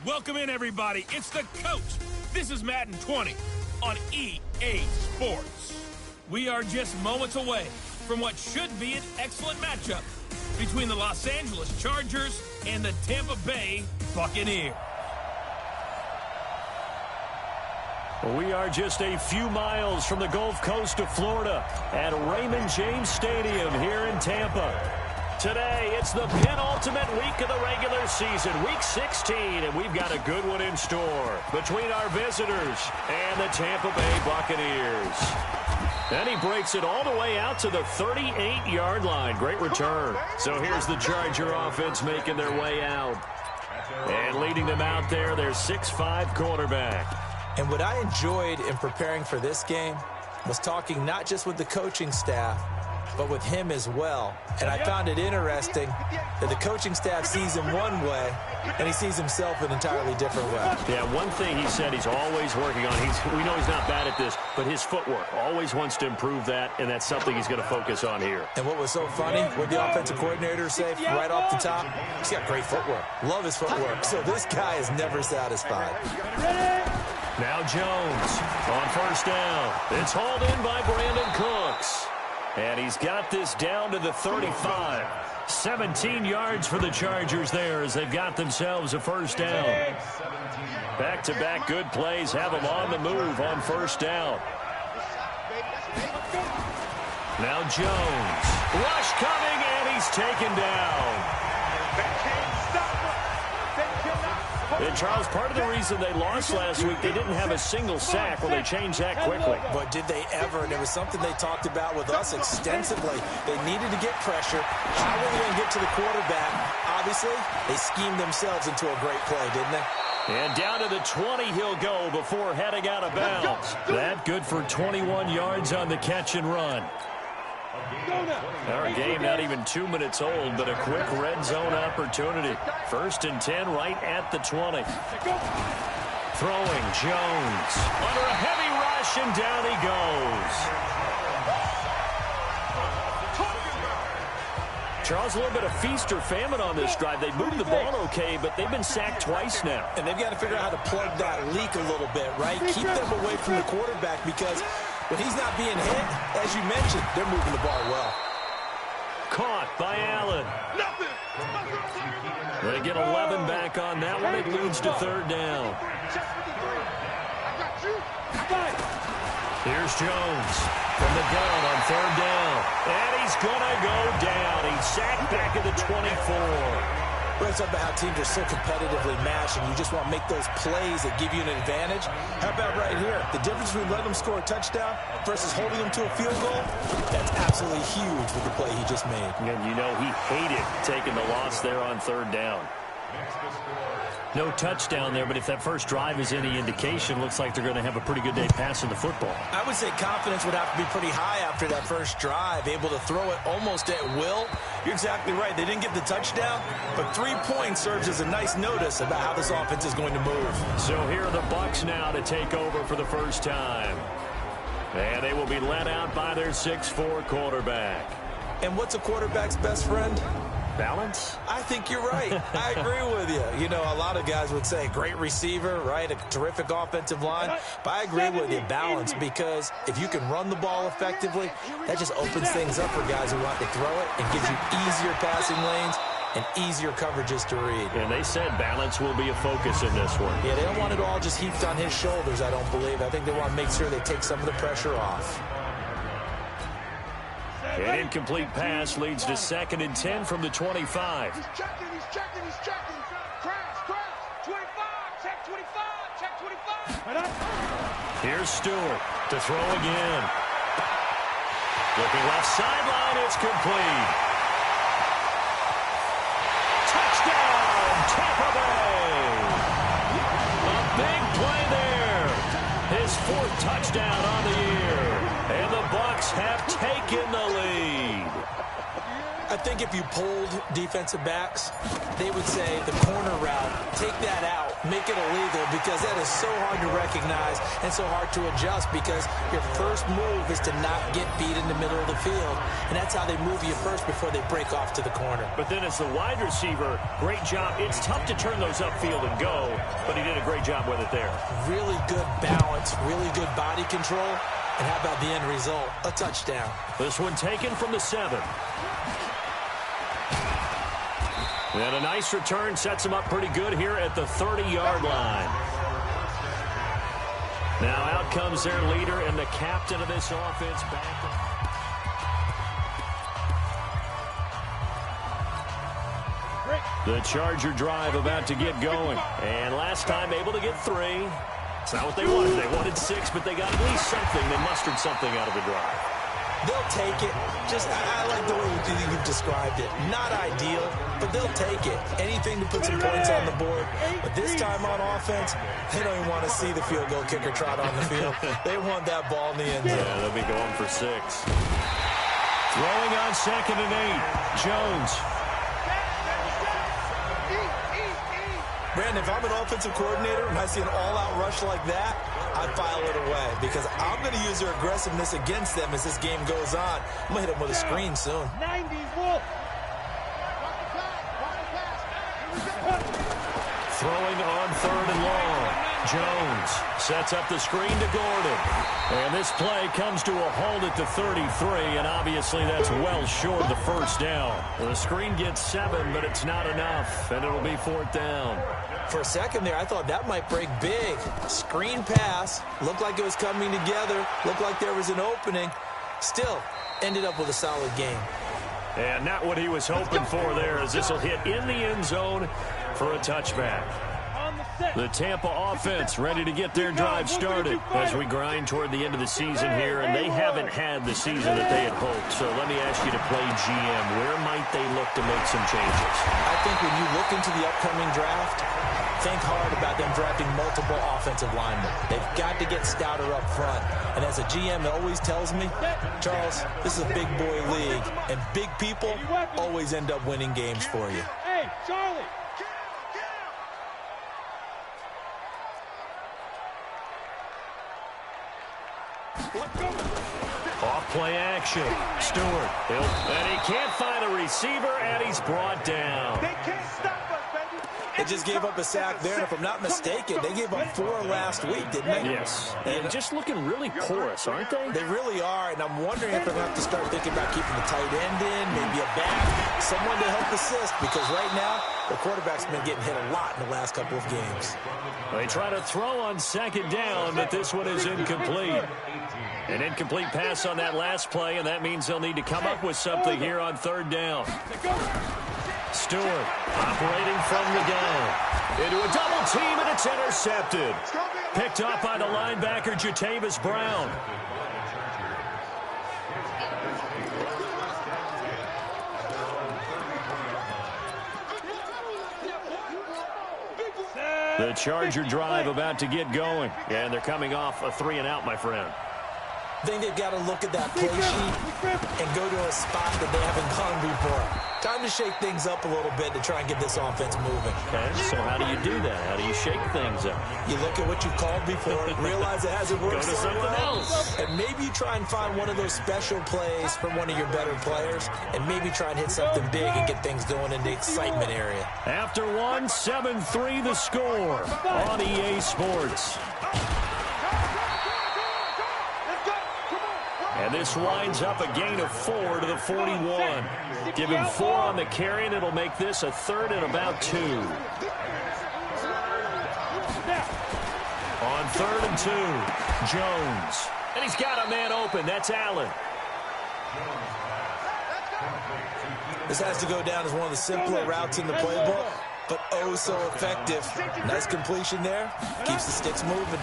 Welcome in, everybody. It's the coach. This is Madden 20 on EA Sports. We are just moments away from what should be an excellent matchup between the Los Angeles Chargers and the Tampa Bay Buccaneers. We are just a few miles from the Gulf Coast of Florida at Raymond James Stadium here in Tampa. Today, it's the penultimate week of the regular season, week 16, and we've got a good one in store between our visitors and the Tampa Bay Buccaneers. And he breaks it all the way out to the 38-yard line. Great return. So here's the Charger offense making their way out. And leading them out there, their 6'5" quarterback. And what I enjoyed in preparing for this game was talking not just with the coaching staff, but with him as well. And I found it interesting that the coaching staff sees him one way, and he sees himself an entirely different way. Yeah, one thing he said he's always working on, we know he's not bad at this, but his footwork, always wants to improve that, and that's something he's going to focus on here. And what was so funny, what the offensive coordinator said right off the top, he's got great footwork. Love his footwork. So this guy is never satisfied. Now Jones on first down. It's hauled in by Brandon Cooks. And he's got this down to the 35. 17 yards for the Chargers there as they've got themselves a first down. Back-to-back good plays have them on the move on first down. Now Jones. Rush coming, and he's taken down. And Charles, part of the reason they lost last week, they didn't have a single sack. Well, they changed that quickly. But did they ever? And it was something they talked about with us extensively. They needed to get pressure. How were they going to get to the quarterback? Obviously, they schemed themselves into a great play, didn't they? And down to the 20 he'll go before heading out of bounds. That good for 21 yards on the catch and run. Our game not even 2 minutes old, but a quick red zone opportunity. 1st and 10 right at the 20. Throwing Jones under a heavy rush, and down he goes. Charles, a little bit of feast or famine on this drive. They moved the ball okay, but they've been sacked twice now. And they've got to figure out how to plug that leak a little bit, right? Keep them away from the quarterback, because when he's not being hit, as you mentioned, they're moving the ball well. Caught by Allen. They get 11 back on that one. It leads to third down. Here's Jones from the gun on third down. And he's going to go down. He's sacked back at the 24. It's about how teams are so competitively matched, and you just want to make those plays that give you an advantage. How about right here? The difference between letting them score a touchdown versus holding them to a field goal, that's absolutely huge with the play he just made. And you know he hated taking the loss there on third down. No touchdown there, but if that first drive is any indication, looks like they're going to have a pretty good day passing the football. I would say confidence would have to be pretty high after that first drive, able to throw it almost at will. You're exactly right. They didn't get the touchdown, but 3 points serves as a nice notice about how this offense is going to move. So here are the Bucs now to take over for the first time. And they will be led out by their 6'4" quarterback. And what's a quarterback's best friend? Balance? I think you're right. I agree with you. You know, a lot of guys would say great receiver, right? A terrific offensive line. But I agree with you, balance, because if you can run the ball effectively, that just opens things up for guys who want to throw it and gives you easier passing lanes and easier coverages to read. And they said balance will be a focus in this one. Yeah, they don't want it all just heaped on his shoulders, I don't believe. I think they want to make sure they take some of the pressure off. An incomplete pass leads to 2nd and 10 from the 25. He's checking. Crash. 25, check 25. Here's Stewart to throw again. Looking left sideline, it's complete. Touchdown, Tampa Bay. A big play there. His 4th touchdown on the year. And the Bucs have taken the lead. I I think if you polled defensive backs, they would say the corner route, take that out, make it illegal, because that is so hard to recognize and so hard to adjust, because your first move is to not get beat in the middle of the field, and that's how they move you first before they break off to the corner. But then as the wide receiver, great job. It's tough to turn those upfield and go, but he did a great job with it there. Really good balance, really good body control, and how about the end result? A touchdown. This one taken from the 7. And a nice return sets him up pretty good here at the 30-yard line. Now out comes their leader and the captain of this offense back. The Charger drive about to get going. And last time able to get 3. It's not what they wanted. They wanted 6, but they got at least something. They mustered something out of the drive. They'll take it. Just, I like the way you've described it. Not ideal, but they'll take it. Anything to put some points on the board. But this time on offense, they don't even want to see the field goal kicker trot on the field. They want that ball in the end zone. Yeah, they'll be going for 6. Throwing on 2nd and 8. Jones. Brandon, if I'm an offensive coordinator and I see an all-out rush like that, I file it away, because I'm going to use their aggressiveness against them as this game goes on. I'm going to hit them with a screen soon. 90 Wolf. Throwing on 3rd and long. Jones sets up the screen to Gordon. And this play comes to a halt at the 33, and obviously that's well short of the first down. The screen gets 7, but it's not enough, and it'll be 4th down. For a second there, I thought that might break big. Screen pass. Looked like it was coming together. Looked like there was an opening. Still, ended up with a solid game. And not what he was hoping for there, as this will hit in the end zone for a touchback. The Tampa offense ready to get their drive started as we grind toward the end of the season here, and they haven't had the season that they had hoped. So let me ask you to play GM. Where might they look to make some changes? I think when you look into the upcoming draft, think hard about them drafting multiple offensive linemen. They've got to get stouter up front. And as a GM, it always tells me, Charles, this is a big boy league, and big people always end up winning games for you. Hey, Charlie. Off play action. Stewart. And he can't find a receiver, and he's brought down. They can't stop us, baby. They just gave up a sack there, and if I'm not mistaken, they gave up 4 last week, didn't they? Yes. And just looking really porous, aren't they? They really are, and I'm wondering if they're going to have to start thinking about keeping the tight end in, maybe a back, someone to help assist, because right now, the quarterback's been getting hit a lot in the last couple of games. They try to throw on 2nd down, but this one is incomplete. An incomplete pass on that last play, and that means they'll need to come up with something here on 3rd down. Stewart operating from the gun. Into a double team, and it's intercepted. Picked off by the linebacker, Jatavis Brown. The Charger drive about to get going, and they're coming off a 3-and-out, my friend. I think they've got to look at that play sheet and go to a spot that they haven't gone before. Time to shake things up a little bit to try and get this offense moving. Okay, so how do you do that? How do you shake things up? You look at what you've called before, realize it hasn't worked. Go to something else. And maybe you try and find one of those special plays from one of your better players, and maybe try and hit something big and get things going in the excitement area. After 7-3 the score on EA Sports. And this winds up a gain of 4 to the 41. Give him 4 on the carry, and it'll make this a 3rd and about 2. On 3rd and 2, Jones. And he's got a man open. That's Allen. This has to go down as one of the simpler routes in the playbook, but oh so effective. Nice completion there. Keeps the sticks moving.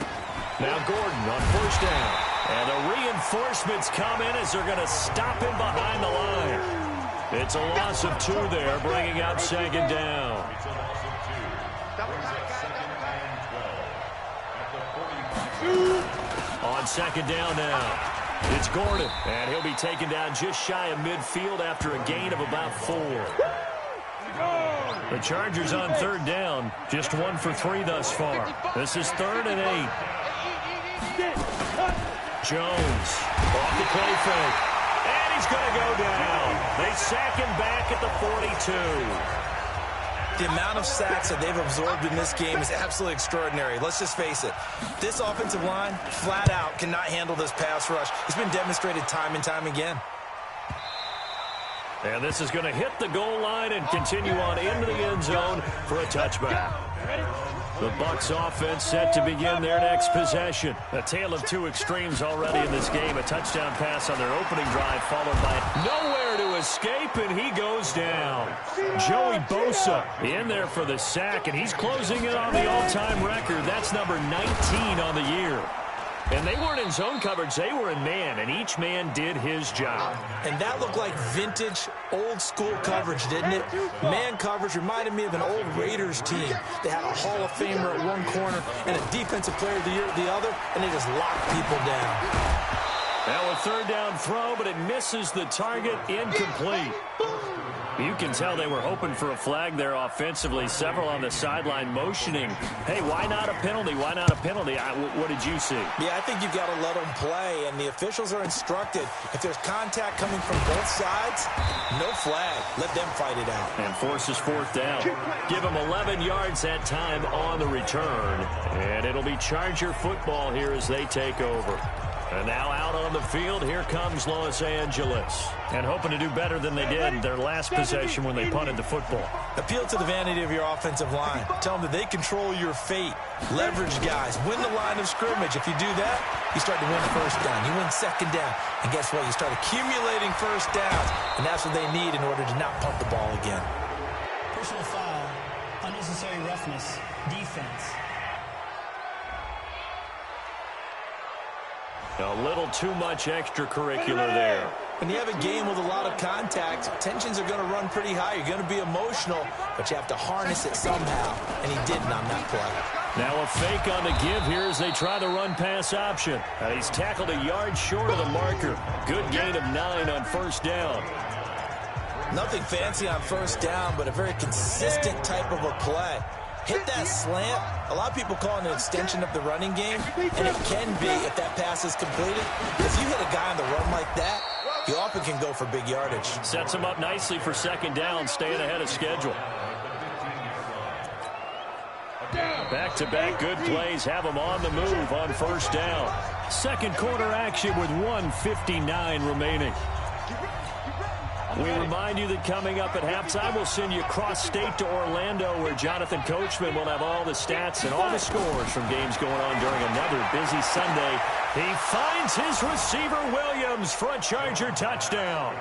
Now Gordon on 1st down. And the reinforcements come in as they're going to stop him behind the line. It's a loss of 2 there, bringing out 2nd down. On 2nd down now. It's Gordon, and he'll be taken down just shy of midfield after a gain of about 4. The Chargers on third down, just 1 for 3 thus far. This is 3rd and 8. Jones off the play fake, and he's going to go down. They sack him back at the 42. The amount of sacks that they've absorbed in this game is absolutely extraordinary. Let's just face it. This offensive line, flat out, cannot handle this pass rush. It's been demonstrated time and time again. And this is going to hit the goal line and continue on into the end zone for a touchback. The Bucs offense set to begin their next possession. A tale of 2 extremes already in this game. A touchdown pass on their opening drive followed by nowhere to escape, and he goes down. Joey Bosa in there for the sack, and he's closing in on the all-time record. That's number 19 on the year. And they weren't in zone coverage. They were in man, and each man did his job. And that looked like vintage, old-school coverage, didn't it? Man coverage reminded me of an old Raiders team. They had a Hall of Famer at one corner and a Defensive Player of the Year at the other, and they just locked people down. Now a 3rd down throw, but it misses the target, incomplete. You can tell they were hoping for a flag there offensively. Several on the sideline motioning. Hey, why not a penalty? Why not a penalty? What did you see? Yeah, I think you've got to let them play, and the officials are instructed. If there's contact coming from both sides, no flag. Let them fight it out. And forces 4th down. Give them 11 yards that time on the return. And it'll be Charger football here as they take over. And now out on the field, here comes Los Angeles. And hoping to do better than they did their last possession when they punted the football. Appeal to the vanity of your offensive line. Tell them that they control your fate. Leverage guys. Win the line of scrimmage. If you do that, you start to win 1st down. You win 2nd down. And guess what? You start accumulating 1st downs. And that's what they need in order to not punt the ball again. Personal foul. Unnecessary roughness. Defense. A little too much extracurricular there. When you have a game with a lot of contact, tensions are going to run pretty high. You're going to be emotional, but you have to harness it somehow, and he didn't on that play. Now a fake on the give here as they try the run-pass option. And he's tackled a yard short of the marker. Good gain of 9 on 1st down. Nothing fancy on 1st down, but a very consistent type of a play. Hit that slant. A lot of people call it an extension of the running game, and it can be if that pass is completed. If you hit a guy on the run like that, you often can go for big yardage. Sets him up nicely for 2nd down, staying ahead of schedule. Back-to-back good plays have him on the move on 1st down. 2nd quarter action with 1:59 remaining. We remind you that coming up at halftime, we'll send you cross-state to Orlando, where Jonathan Coachman will have all the stats and all the scores from games going on during another busy Sunday. He finds his receiver, Williams, for a Charger touchdown.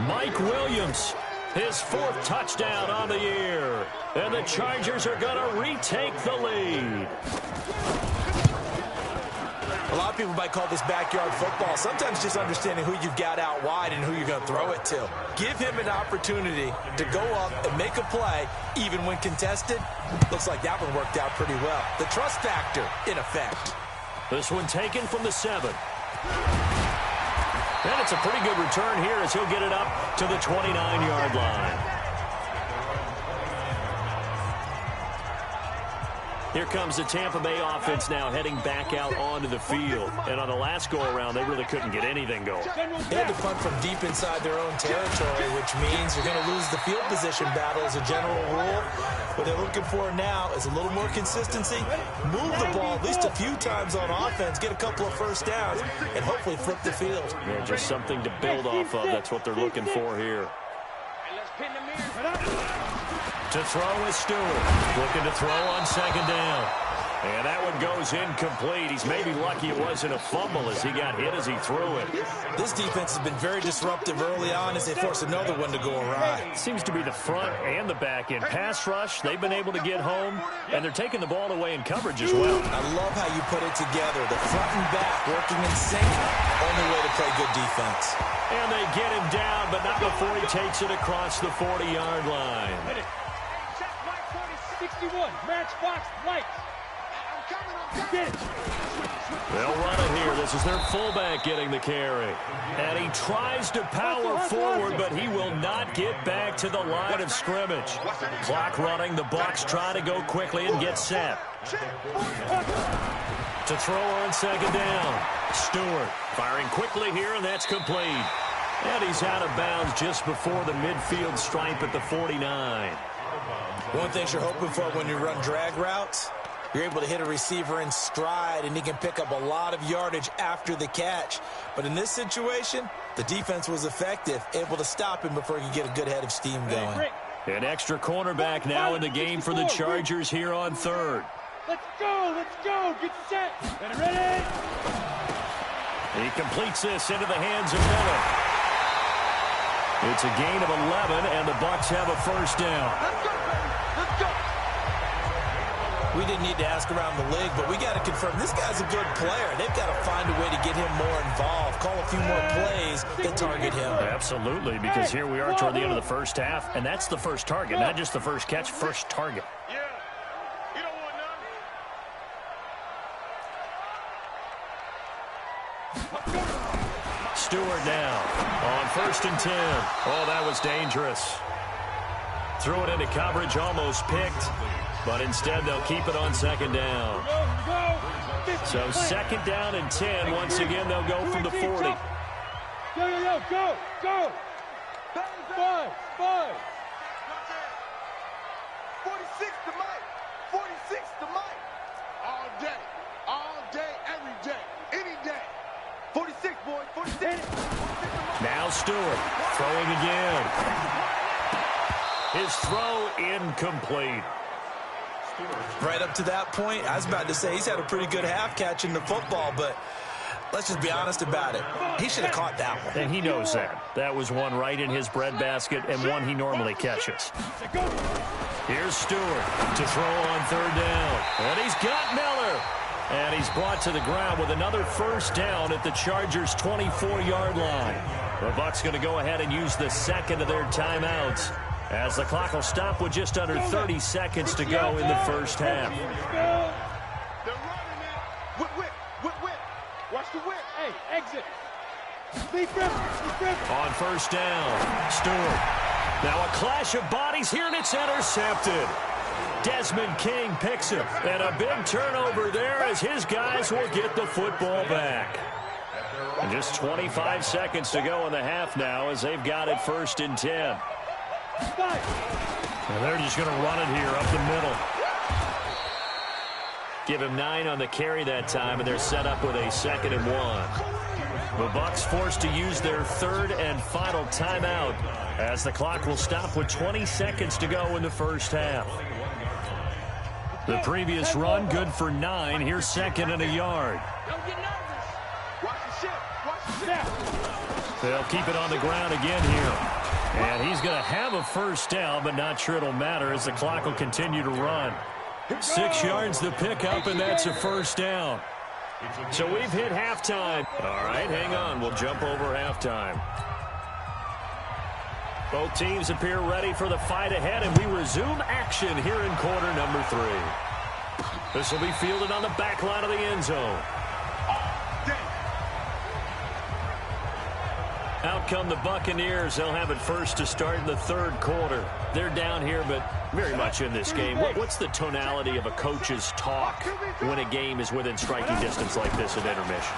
Mike Williams, his 4th touchdown on the year. And the Chargers are going to retake the lead. A lot of people might call this backyard football. Sometimes just understanding who you've got out wide and who you're going to throw it to. Give him an opportunity to go up and make a play, even when contested. Looks like that one worked out pretty well. The trust factor in effect. This one taken from the 7. And it's a pretty good return here as he'll get it up to the 29-yard line. Here comes the Tampa Bay offense now heading back out onto the field. And on the last go-around, they really couldn't get anything going. They had to punt from deep inside their own territory, which means you're going to lose the field position battle as a general rule. What they're looking for now is a little more consistency, move the ball at least a few times on offense, get a couple of 1st downs, and hopefully flip the field. Yeah, just something to build off of. That's what they're looking for here. To throw is Stewart. Looking to throw on 2nd down. And that one goes incomplete. He's maybe lucky it wasn't a fumble as he got hit as he threw it. This defense has been very disruptive early on as they force another one to go awry. Seems to be the front and the back end. Pass rush, they've been able to get home, and they're taking the ball away in coverage as well. I love how you put it together. The front and back working in sync. Only way to play good defense. And they get him down, but not before he takes it across the 40-yard line. Check 61, matchbox lights. They'll run it here. This is their fullback getting the carry. And he tries to power forward, but he will not get back to the line of scrimmage. Clock running. The Bucs try to go quickly and get set. To throw on second down. Stewart firing quickly here, and that's complete. And he's out of bounds just before the midfield stripe at the 49. One thing you're hoping for when you run drag routes, you're able to hit a receiver in stride, and he can pick up a lot of yardage after the catch. But in this situation, the defense was effective, able to stop him before he could get a good head of steam going. An extra cornerback now in the game for the Chargers here on third. Let's go, get set. Ready? He completes this into the hands of Miller. It's a gain of 11, and the Bucs have a first down. Let's go, baby. Let's go. We didn't need to ask around the league, but we got to confirm this guy's a good player. They've got to find a way to get him more involved, call a few more plays that target him. Absolutely, because here we are toward the end of the first half, and that's the first target, not just the first catch, first target. Yeah. You don't want none. Stewart now on 1st and 10. Oh, that was dangerous. Threw it into coverage, almost picked, but instead they'll keep it on second down. So second down and 10. Once again, they'll go from the 40. Yo, go. 5. 46 to Mike. 46 to Mike. All day, every day, any day. 46, boys, 46. Now Stewart throwing again. His throw incomplete. Right up to that point, I was about to say he's had a pretty good half catching the football, but let's just be honest about it. He should have caught that one. And he knows that. That was one right in his breadbasket and one he normally catches. Here's Stewart to throw on third down. And he's got Miller. And he's brought to the ground with another first down at the Chargers' 24-yard line. The Bucs going to go ahead and use the second of their timeouts, as the clock will stop with just under 30 seconds to go in the first half. They're running it. Whip. Watch the whip. Hey, exit. On first down, Stewart. Now a clash of bodies here, and it's intercepted. Desmond King picks it, and a big turnover there as his guys will get the football back. And just 25 seconds to go in the half now as they've got it 1st and 10. And they're just going to run it here up the middle. Give him 9 on the carry that time, and they're set up with a 2nd and 1. The Bucs forced to use their third and final timeout as the clock will stop with 20 seconds to go in the first half. The previous run good for 9. Here's 2nd and a yard. Don't get nervous. Watch the ship. They'll keep it on the ground again here. And he's going to have a first down, but not sure it'll matter as the clock will continue to run. 6 yards the pickup, and that's a first down. So we've hit halftime. All right, hang on. We'll jump over halftime. Both teams appear ready for the fight ahead, and we resume action here in quarter number 3. This will be fielded on the back line of the end zone. Out come the Buccaneers. They'll have it first to start in the third quarter. They're down here, but very much in this game. What's the tonality of a coach's talk when a game is within striking distance like this at intermission?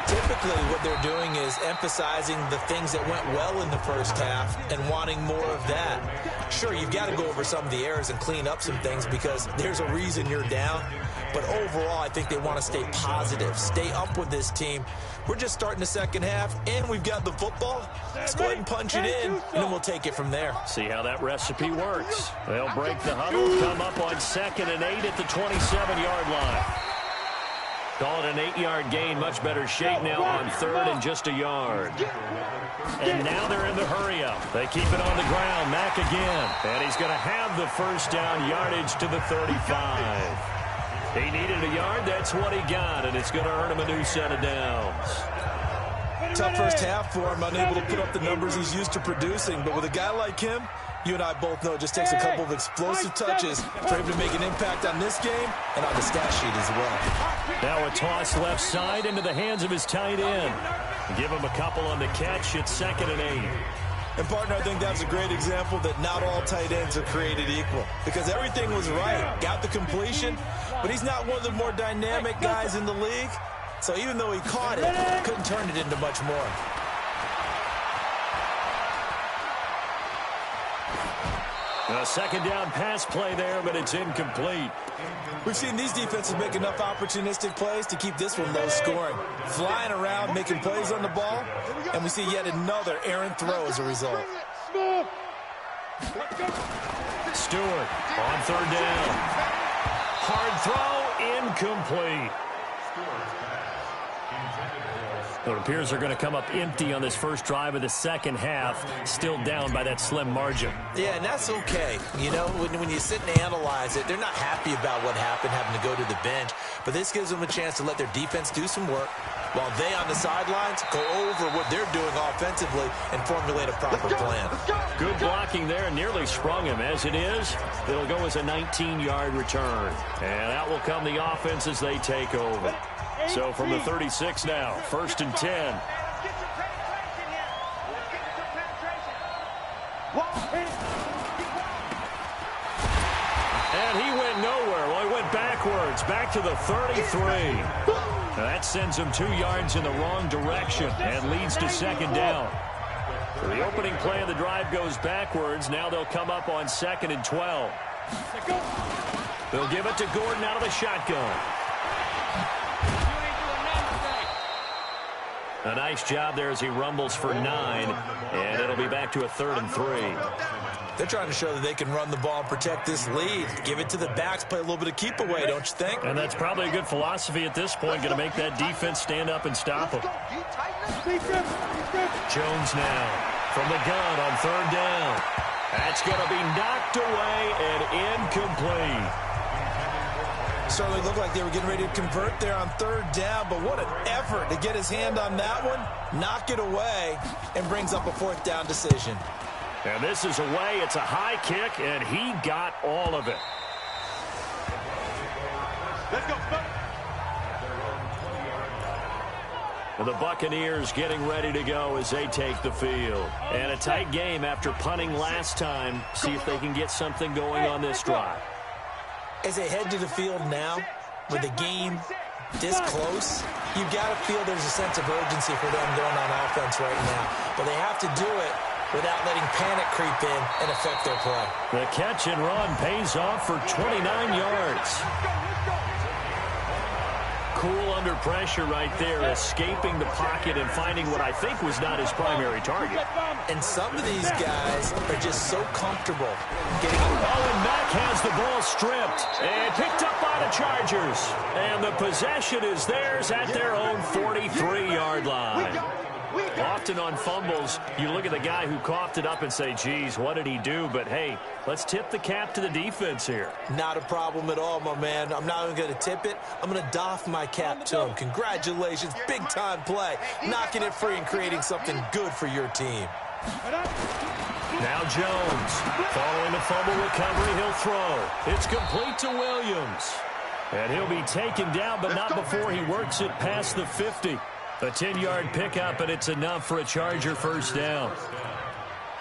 Typically, what they're doing is emphasizing the things that went well in the first half and wanting more of that. Sure, you've got to go over some of the errors and clean up some things because there's a reason you're down. But overall, I think they want to stay positive, stay up with this team. We're just starting the second half, and we've got the football. Let's go ahead and punch it in, and then we'll take it from there. See how that recipe works. They'll break the huddle, come up on 2nd and 8 at the 27-yard line. Call it an 8-yard gain, much better shape now on 3rd and just a yard. And now they're in the hurry-up. They keep it on the ground. Mack again. And he's going to have the first down yardage to the 35. He needed a yard. That's what he got, and it's going to earn him a new set of downs. Tough first half for him, unable to put up the numbers he's used to producing. But with a guy like him, You and I both know it just takes a couple of explosive touches for him to make an impact on this game and on the stat sheet as well. Now a toss left side into the hands of his tight end. Give him a couple on the catch. It's 2nd and 8. And, partner, I think that's a great example that not all tight ends are created equal because everything was right. Got the completion, but he's not one of the more dynamic guys in the league. So even though he caught it, couldn't turn it into much more. A 2nd down pass play there, but it's incomplete. We've seen these defenses make enough opportunistic plays to keep this one low scoring. Flying around, making plays on the ball, and we see yet another errant throw as a result. Stewart on 3rd down. Hard throw, incomplete. It appears they're going to come up empty on this first drive of the second half, still down by that slim margin. Yeah, and that's okay. You know, when you sit and analyze it, they're not happy about what happened, having to go to the bench. But this gives them a chance to let their defense do some work while they on the sidelines go over what they're doing offensively and formulate a proper plan. Good blocking there, nearly sprung him. As it is, it'll go as a 19-yard return. And out will come the offense as they take over. So from the 36 now, 1st and 10. And he went nowhere. Well, he went backwards, back to the 33. Now that sends him 2 yards in the wrong direction and leads to 2nd down. So the opening play of the drive goes backwards. Now they'll come up on 2nd and 12. They'll give it to Gordon out of the shotgun. A nice job there as he rumbles for 9, and it'll be back to a 3rd and 3. They're trying to show that they can run the ball and protect this lead. Give it to the backs, play a little bit of keep away, don't you think? And that's probably a good philosophy at this point, going to make that defense stand up and stop them. Jones now from the gun on 3rd down. That's going to be knocked away and incomplete. Certainly looked like they were getting ready to convert there on 3rd down, but what an effort to get his hand on that one, knock it away, and brings up a 4th down decision. And this is away. It's a high kick, and he got all of it. Let's go. The Buccaneers getting ready to go as they take the field. And a tight game after punting last time. See if they can get something going on this drive. As they head to the field now, with the game this close, you've got to feel there's a sense of urgency for them going on offense right now. But they have to do it without letting panic creep in and affect their play. The catch and run pays off for 29 yards. Cool under pressure right there, escaping the pocket and finding what I think was not his primary target. And some of these guys are just so comfortable getting and Mack has the ball stripped and picked up by the Chargers. And the possession is theirs at their own 43-yard line. Often on fumbles, you look at the guy who coughed it up and say, geez, what did he do? But, hey, let's tip the cap to the defense here. Not a problem at all, my man. I'm not even going to tip it. I'm going to doff my cap to him. Congratulations, big-time play. Knocking it free and creating something good for your team. Now Jones, following the fumble recovery, he'll throw. It's complete to Williams. And he'll be taken down, but not before he works it past the 50. A 10-yard pickup, and it's enough for a Charger first down.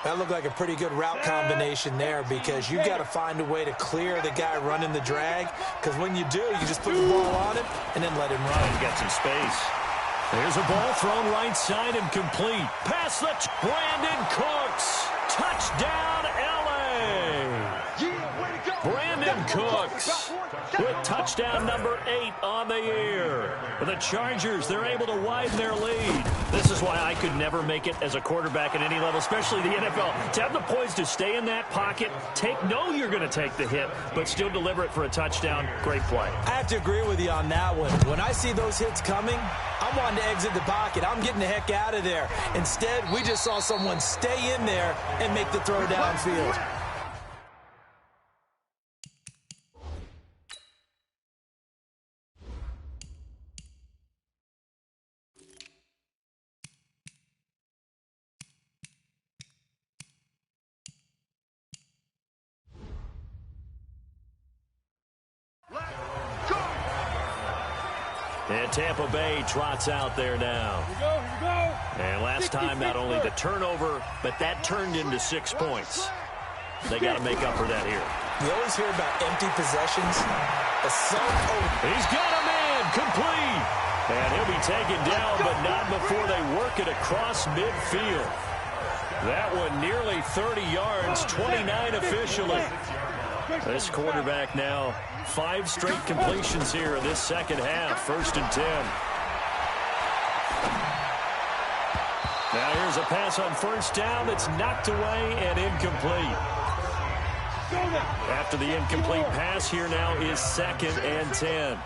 That looked like a pretty good route combination there because you've got to find a way to clear the guy running the drag, because when you do, you just put the ball on him and then let him run. He's got some space. There's a ball thrown right side and complete. Pass the Brandon Cooks. Touchdown, L.A. Brandon Cooks with touchdown number 8 on the year. For the Chargers, they're able to widen their lead. This is why I could never make it as a quarterback at any level, especially the NFL. To have the poise to stay in that pocket, know you're going to take the hit, but still deliver it for a touchdown. Great play. I have to agree with you on that one. When I see those hits coming, I'm wanting to exit the pocket. I'm getting the heck out of there. Instead, we just saw someone stay in there and make the throw downfield. And Tampa Bay trots out there now. Here we go. And last time, not only the turnover, but that turned into 6 points. They got to make up for that here. You always hear about empty possessions. He's got a man complete. And he'll be taken down, but not before they work it across midfield. That one nearly 30 yards, 29 officially. This quarterback now, 5 straight completions here in this second half, 1st and 10. Now here's a pass on 1st down that's knocked away and incomplete. After the incomplete pass, here now is 2nd and 10.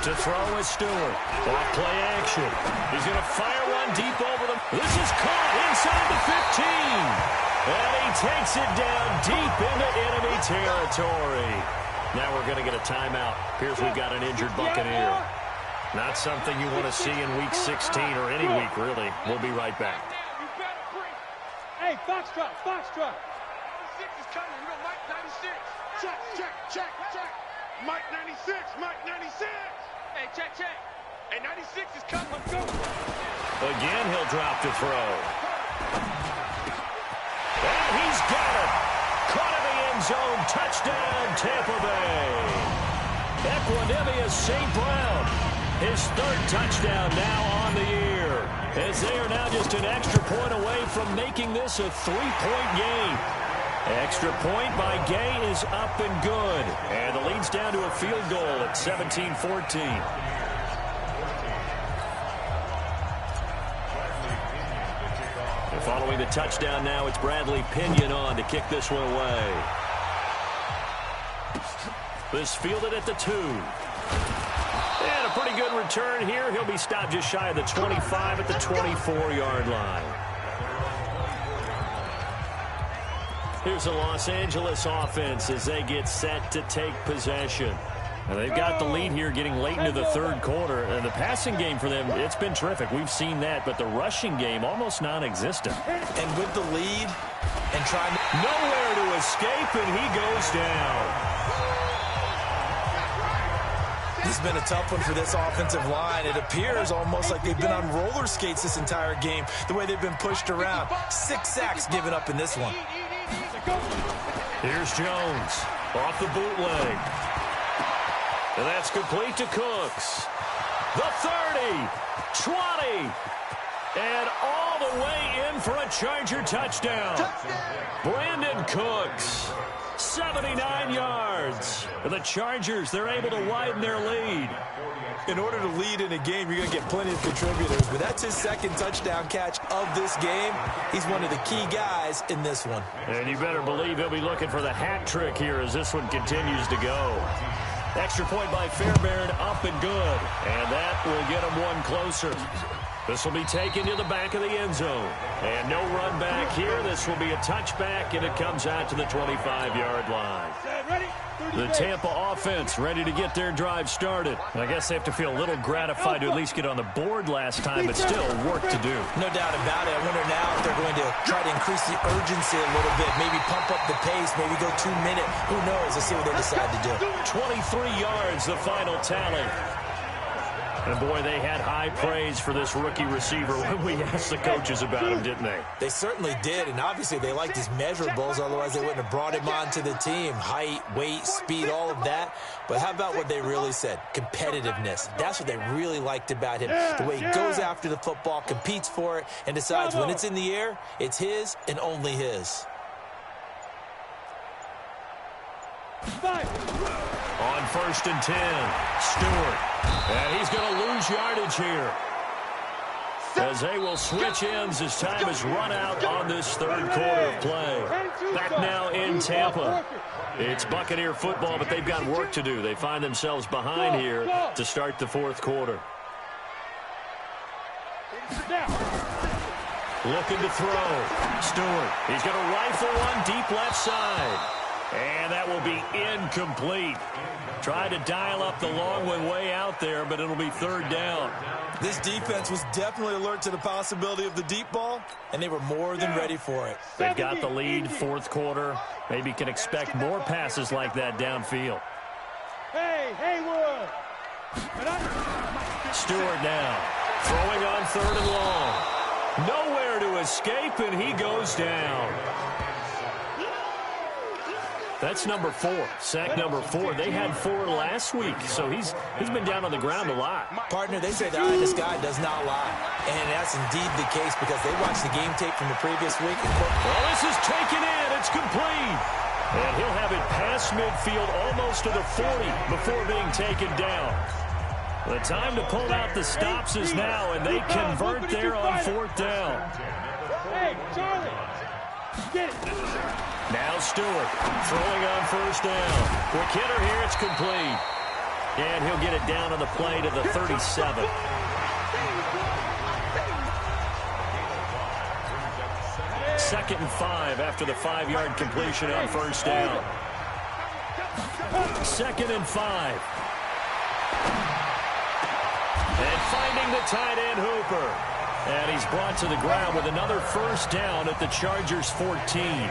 To throw is Stewart. Off play action. He's going to fire one deep over them. This is caught inside the 15. And he takes it down deep into enemy territory. Now we're going to get a timeout. Appears we've got an injured Buccaneer. Not something you want to see in Week 16 or any week, really. We'll be right back. Hey, Foxtrot. 96 is coming. You know, Mike 96. Check. Mike 96. Hey, check. Hey, 96 is coming. Let's go. Again, he'll drop to throw. And he's got it. Caught in the end zone. Touchdown, Tampa Bay. Equanimeous St. Brown. His 3rd touchdown now on the year. As they are now just an extra point away from making this a 3-point game. Extra point by Gay is up and good. And the lead's down to a field goal at 17-14. Following the touchdown now, it's Bradley Pinion on to kick this one away. This fielded at the 2. And a pretty good return here. He'll be stopped just shy of the 25 at the 24-yard line. Here's the Los Angeles offense as they get set to take possession. And they've got the lead here getting late into the 3rd quarter. And the passing game for them, it's been terrific. We've seen that. But the rushing game, almost non-existent. And with the lead and trying to... Nowhere to escape, and he goes down. This has been a tough one for this offensive line. It appears almost like they've been on roller skates this entire game, the way they've been pushed around. 6 sacks given up in this one. Here's Jones off the bootleg. And that's complete to Cooks. The 30, 20, and all the way in for a Charger touchdown. Brandon Cooks, 79 yards. And the Chargers, they're able to widen their lead. In order to lead in a game, you're going to get plenty of contributors, but that's his 2nd touchdown catch of this game. He's one of the key guys in this one. And you better believe he'll be looking for the hat trick here as this one continues to go. Extra point by Fairbairn, up and good. And that will get him one closer. This will be taken to the back of the end zone. And no run back here. This will be a touchback, and it comes out to the 25-yard line. The Tampa offense ready to get their drive started. I guess they have to feel a little gratified to at least get on the board last time, but still work to do. No doubt about it. I wonder now if they're going to try to increase the urgency a little bit, maybe pump up the pace, maybe go 2-minute. Who knows? Let's see what they decide to do. 23 yards, the final tally. And, boy, they had high praise for this rookie receiver when we asked the coaches about him, didn't they? They certainly did, and obviously they liked his measurables. Otherwise, they wouldn't have brought him onto the team. Height, weight, speed, all of that. But how about what they really said? Competitiveness. That's what they really liked about him. The way he goes after the football, competes for it, and decides when it's in the air, it's his and only his. On 1st and 10, Stewart. And he's going to lose yardage here. As they will switch ends as time has run out on this 3rd quarter of play. Back now in Tampa. It's Buccaneer football, but they've got work to do. They find themselves behind here to start the 4th quarter. Looking to throw. Stewart. He's going to rifle one deep left side. And that will be incomplete. Tried to dial up the long one way out there, but it'll be 3rd down. This defense was definitely alert to the possibility of the deep ball, and they were more than ready for it. They've got the lead, 4th quarter. Maybe can expect more passes like that downfield. Hey, Haywood. Stewart now throwing on 3rd and long. Nowhere to escape, and he goes down. That's number 4, sack number 4. They had 4 last week, so he's been down on the ground a lot. Partner, they say the eye in the sky does not lie. And that's indeed the case because they watched the game tape from the previous week. Well, this is taken in. It's complete. And he'll have it past midfield almost to the 40 before being taken down. The time to pull out the stops is now, and they convert there on 4th down. Hey, Charlie, get it. Now Stewart throwing on 1st down. Quick hitter here, it's complete. And he'll get it down on the play to the 37. Second and 5 after the 5-yard completion on 1st down. 2nd and 5. And finding the tight end Hooper. And he's brought to the ground with another 1st down at the Chargers' 14.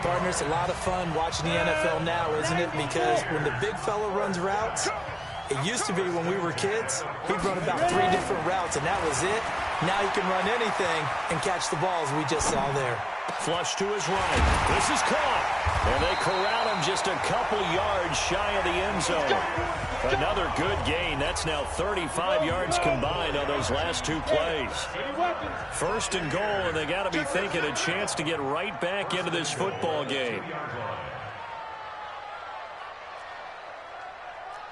Partners, a lot of fun watching the NFL now, isn't it? Because when the big fella runs routes, it used to be when we were kids, he'd run about 3 different routes, and that was it. Now he can run anything and catch the balls we just saw there. Flush to his right. This is caught. And they corral him just a couple yards shy of the end zone. Another good gain. That's now 35 yards combined on those last 2 plays. 1st and goal, and they got to be thinking a chance to get right back into this football game.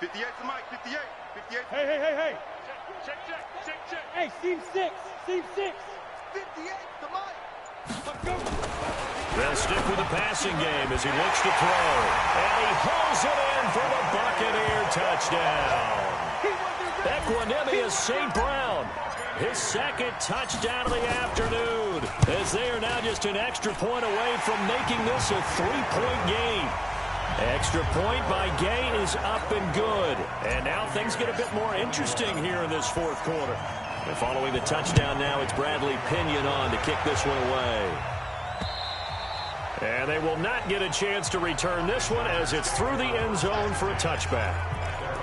58 to Mike, 58. 58. Hey. Check. Hey, seam 6. 58 to Mike. Let's go. They'll stick with the passing game as he looks to throw. And he hauls it in for the Buccaneer touchdown. Equanimous St. Brown, his 2nd touchdown of the afternoon, as they are now just an extra point away from making this a 3-point game. Extra point by Gay is up and good. And now things get a bit more interesting here in this 4th quarter. And following the touchdown now, it's Bradley Pinion on to kick this one away. And they will not get a chance to return this one as it's through the end zone for a touchback.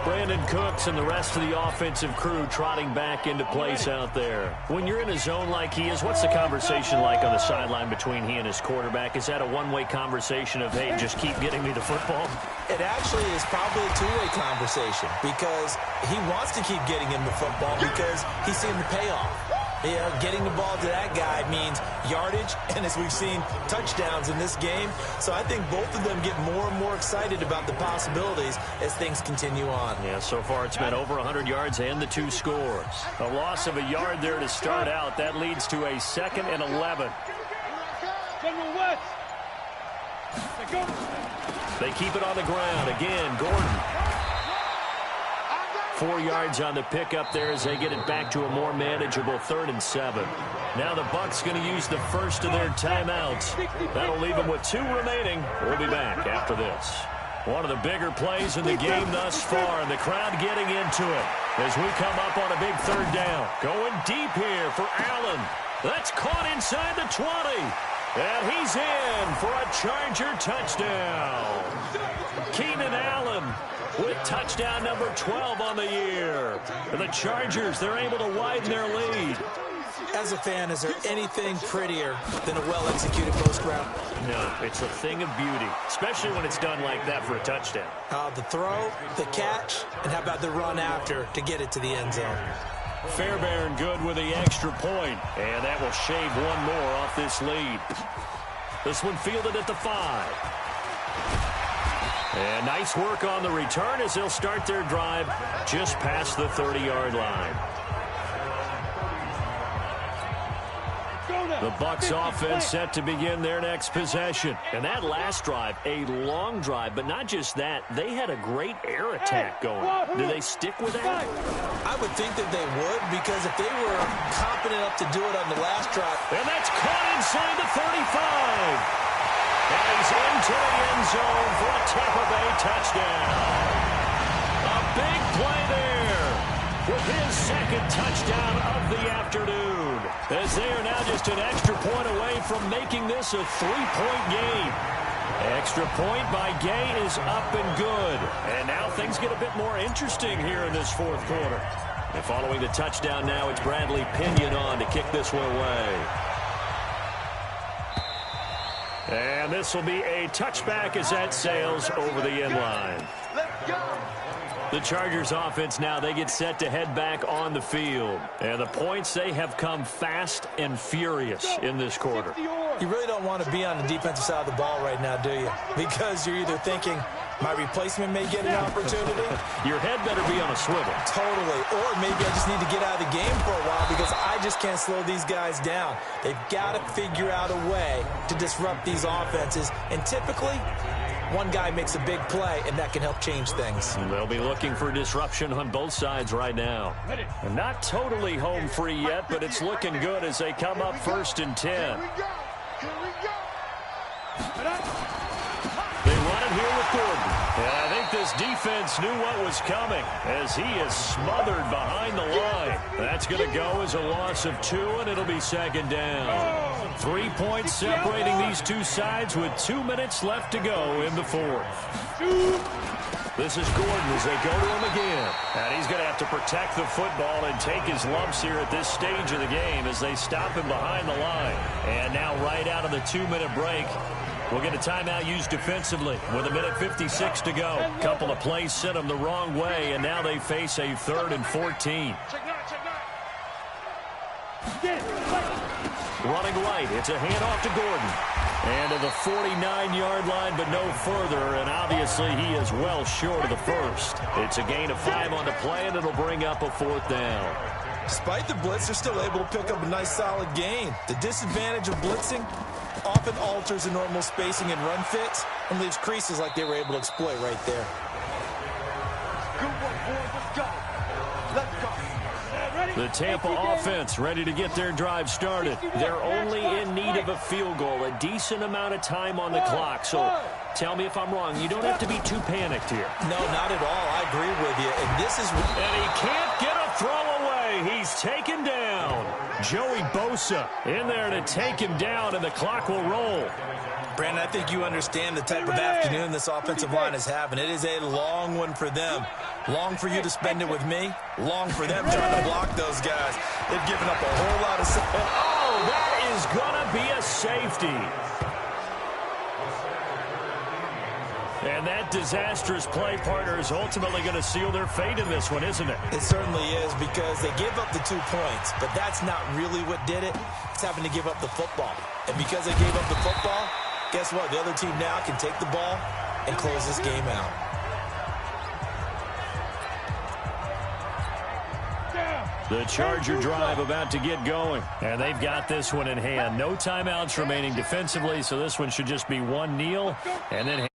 Brandon Cooks and the rest of the offensive crew trotting back into place out there. When you're in a zone like he is, what's the conversation like on the sideline between he and his quarterback? Is that a one-way conversation of, hey, just keep getting me the football? It actually is probably a 2-way conversation because he wants to keep getting him the football because he's seen the payoff. Getting the ball to that guy means yardage, and as we've seen, touchdowns in this game. So I think both of them get more and more excited about the possibilities as things continue on. Yeah, so far it's been over 100 yards and the 2 scores. A loss of a yard there to start out. That leads to a 2nd and 11. General West. They keep it on the ground. Again, Gordon. 4 yards on the pickup there as they get it back to a more manageable 3rd and 7. Now the Bucs going to use the first of their timeouts. That'll leave them with 2 remaining. We'll be back after this. One of the bigger plays in the game thus far, and the crowd getting into it as we come up on a big 3rd down. Going deep here for Allen. That's caught inside the 20. And he's in for a Charger touchdown. Keenan Allen with touchdown number 12 on the year. And the Chargers, they're able to widen their lead. As a fan, is there anything prettier than a well-executed post route? No, it's a thing of beauty, especially when it's done like that for a touchdown. The throw, the catch, and how about the run after to get it to the end zone? Fairbairn good with the extra point, and that will shave one more off this lead. This one fielded at the 5. And nice work on the return as they'll start their drive just past the 30-yard line. The Bucs offense set to begin their next possession. And that last drive, a long drive, but not just that. They had a great air attack going. Do they stick with that? I would think that they would, because if they were confident enough to do it on the last drive. And that's caught inside the 35. And he's into the end zone for a Tampa Bay touchdown. A big play there with his 2nd touchdown of the afternoon, as they are now just an extra point away from making this a 3-point game. Extra point by Gay is up and good. And now things get a bit more interesting here in this fourth quarter. And following the touchdown now, it's Bradley Pinion on to kick this one away. And this will be a touchback as that sails over the end line. Let's go. The Chargers offense now, they get set to head back on the field. And the points, they have come fast and furious in this quarter. You really don't want to be on the defensive side of the ball right now, do you? Because you're either thinking, my replacement may get an opportunity. Your head better be on a swivel. Totally. Or maybe I just need to get out of the game for a while because I just can't slow these guys down. They've got to figure out a way to disrupt these offenses. And typically, one guy makes a big play, and that can help change things. They'll be looking for disruption on both sides right now. And not totally home free yet, but it's looking good as they come up 1st and 10. Here we go. They run it here with Gordon. And I think this defense knew what was coming as he is smothered behind the line. That's going to go as a loss of 2, and it'll be 2nd down. 3 points separating these two sides with 2 minutes left to go in the 4th. This is Gordon as they go to him again. And he's going to have to protect the football and take his lumps here at this stage of the game as they stop him behind the line. And now right out of the 2-minute break, we'll get a timeout used defensively with 1:56 to go. Couple of plays sent them the wrong way, and now they face a 3rd and 14. Running right, it's a handoff to Gordon. And to the 49-yard line, but no further, and obviously he is well short of the first. It's a gain of 5 on the play, and it'll bring up a 4th down. Despite the blitz, they're still able to pick up a nice, solid gain. The disadvantage of blitzing often alters the normal spacing and run fits and leaves creases like they were able to exploit right there. Good work, boys. Let's go. Let's go. The Tampa offense ready to get their drive started. They're only in need of a field goal, a decent amount of time on the clock. So tell me if I'm wrong. You don't have to be too panicked here. No, not at all. I agree with you. And this is... And he can't get a throw away. He's taken down. Joey Bosa in there to take him down, and the clock will roll. Brandon, I think you understand the type of afternoon this offensive line is having. It is a long one for them. Long for you to spend it with me. Long for them trying to block those guys. They've given up a whole lot of... Oh, that is going to be a safety. And that disastrous play partner is ultimately going to seal their fate in this one, isn't it? It certainly is, because they gave up the 2 points, but that's not really what did it. It's having to give up the football. And because they gave up the football, guess what? The other team now can take the ball and close this game out. The Charger drive about to get going, and they've got this one in hand. No timeouts remaining defensively, so this one should just be one kneel and then